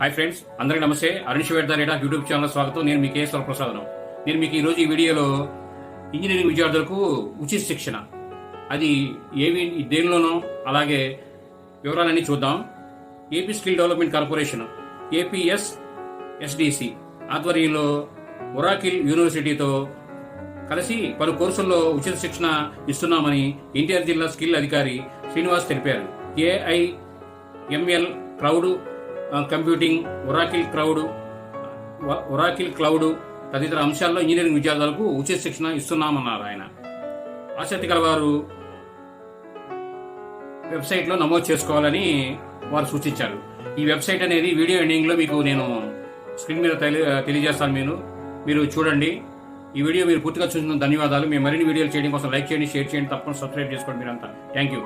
Hi friends, అందరికీ నమస్తే. Arun శివేర్దారేట YouTube channel స్వాగతం. నేను మీ కేఎస్ఆర్ ప్రసాదం. నేను మీకు ఈరోజు ఈ వీడియోలో ఇంజనీరింగ్ విద్యార్థులకు ఉచిత శిక్షణ అది ఏవి దేనిలోనో అలాగే వివరాలన్నీ చూద్దాం. AP skill development corporation APSSDC ఆధ్వర్యంలో ఒరాకిల్ యూనివర్సిటీతో కలిసి పలు కోర్సుల్లో ఉచిత శిక్షణ ఇస్తున్నామని ఎన్టీఆర్ జిల్లా స్కిల్ అధికారి శ్రీనివాస్ తెలిపారు. AIML cloud computing, Oracle cloud తదితర అంశాల్లో ఇంజనీరింగ్ విద్యార్థులకు ఉచిత శిక్షణ ఇస్తున్నామన్నారు ఆయన. ఆసక్తి గల వారు వెబ్సైట్లో నమోదు చేసుకోవాలని వారు సూచించారు. ఈ వెబ్సైట్ అనేది వీడియో ఎండింగ్లో మీకు నేను స్క్రీన్ మీద తెలియజేస్తాను. మీరు చూడండి. ఈ వీడియో మీరు పూర్తిగా చూసిన ధన్యవాదాలు. మేము మరిన్ని వీడియోలు చేయడం కోసం లైక్ చేయండి, షేర్ చేయండి, తప్పకుండా సబ్స్క్రైబ్ చేసుకోండి మీరంతా. Thank you.